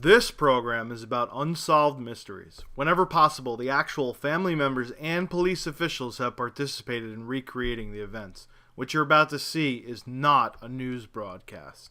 This program is about unsolved mysteries. Whenever possible, the actual family members and police officials have participated in recreating the events. What you're about to see is not a news broadcast.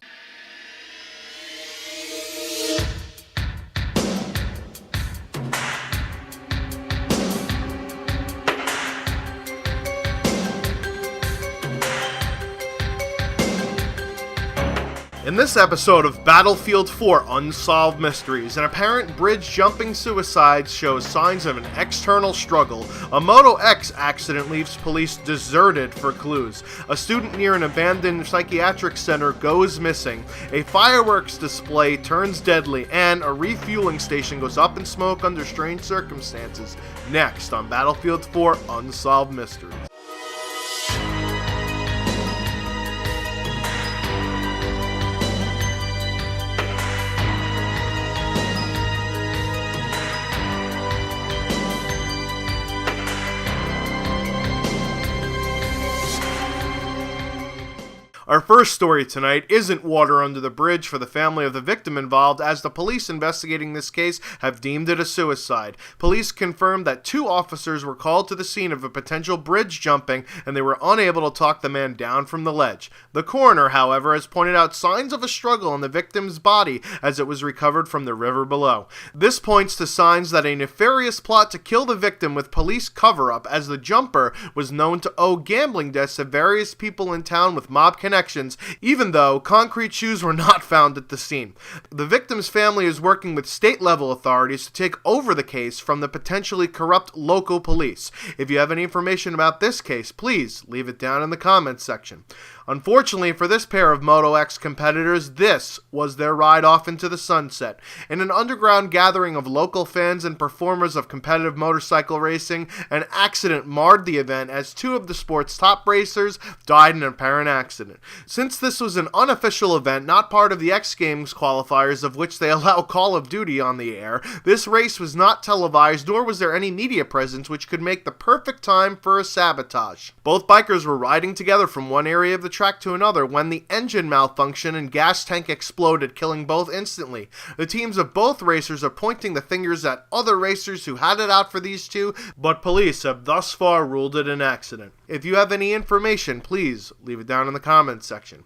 In this episode of Battlefield 4 Unsolved Mysteries, an apparent bridge-jumping suicide shows signs of an external struggle. A Moto X accident leaves police deserted for clues. A student near an abandoned psychiatric center goes missing. A fireworks display turns deadly, and a refueling station goes up in smoke under strange circumstances. Next on Battlefield 4 Unsolved Mysteries. Our first story tonight isn't water under the bridge for the family of the victim involved, as the police investigating this case have deemed it a suicide. Police confirmed that 2 officers were called to the scene of a potential bridge jumping, and they were unable to talk the man down from the ledge. The coroner, however, has pointed out signs of a struggle in the victim's body as it was recovered from the river below. This points to signs that a nefarious plot to kill the victim with police cover-up, as the jumper was known to owe gambling debts to various people in town with mob connections, even though concrete shoes were not found at the scene. The victim's family is working with state-level authorities to take over the case from the potentially corrupt local police. If you have any information about this case, please leave it down in the comments section. Unfortunately for this pair of Moto X competitors, this was their ride off into the sunset. In an underground gathering of local fans and performers of competitive motorcycle racing, an accident marred the event as 2 of the sport's top racers died in an apparent accident. Since this was an unofficial event, not part of the X Games qualifiers of which they allow Call of Duty on the air, this race was not televised, nor was there any media presence, which could make the perfect time for a sabotage. Both bikers were riding together from one area of the track to another when the engine malfunctioned and gas tank exploded, killing both instantly. The teams of both racers are pointing the fingers at other racers who had it out for these 2, but police have thus far ruled it an accident. If you have any information, please leave it down in the comments section.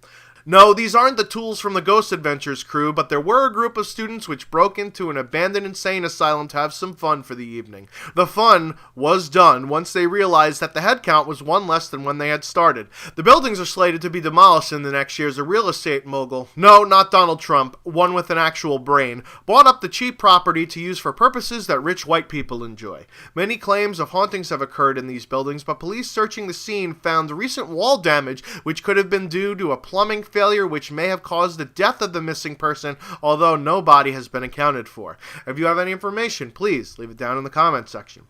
No, these aren't the tools from the Ghost Adventures crew, but there were a group of students which broke into an abandoned insane asylum to have some fun for the evening. The fun was done once they realized that the head count was 1 less than when they had started. The buildings are slated to be demolished in the next year as a real estate mogul, no, not Donald Trump, one with an actual brain, bought up the cheap property to use for purposes that rich white people enjoy. Many claims of hauntings have occurred in these buildings, but police searching the scene found recent wall damage which could have been due to a plumbing failure which may have caused the death of the missing person, although no body has been accounted for. If you have any information, please leave it down in the comments section.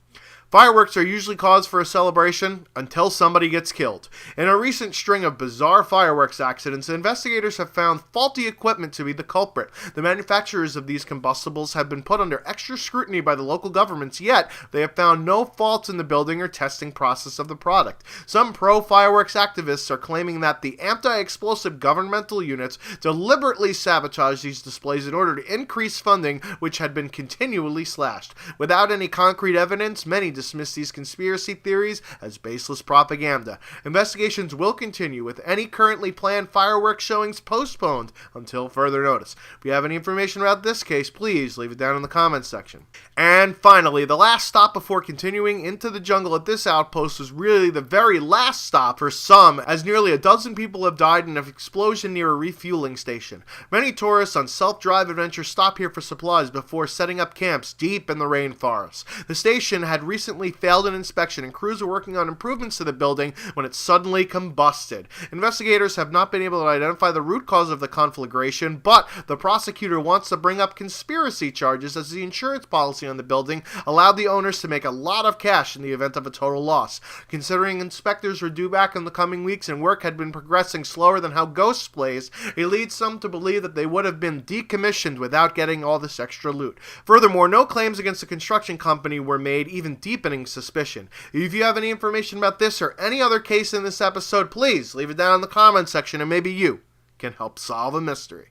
Fireworks are usually cause for a celebration until somebody gets killed. In a recent string of bizarre fireworks accidents, investigators have found faulty equipment to be the culprit. The manufacturers of these combustibles have been put under extra scrutiny by the local governments, yet they have found no faults in the building or testing process of the product. Some pro-fireworks activists are claiming that the anti-explosive governmental units deliberately sabotage these displays in order to increase funding, which had been continually slashed. Without any concrete evidence, many dismiss these conspiracy theories as baseless propaganda. Investigations will continue, with any currently planned fireworks showings postponed until further notice. If you have any information about this case, please leave it down in the comments section. And finally, the last stop before continuing into the jungle at this outpost was really the very last stop for some, as nearly a dozen people have died in an explosion near a refueling station. Many tourists on self-drive adventures stop here for supplies before setting up camps deep in the rainforest. The station had recently failed an inspection, and crews were working on improvements to the building when it suddenly combusted. Investigators have not been able to identify the root cause of the conflagration, but the prosecutor wants to bring up conspiracy charges as the insurance policy on the building allowed the owners to make a lot of cash in the event of a total loss. Considering inspectors were due back in the coming weeks and work had been progressing slower than how Ghost plays, it leads some to believe that they would have been decommissioned without getting all this extra loot. Furthermore, no claims against the construction company were made, even deepening suspicion. If you have any information about this or any other case in this episode, please leave it down in the comments section and maybe you can help solve a mystery.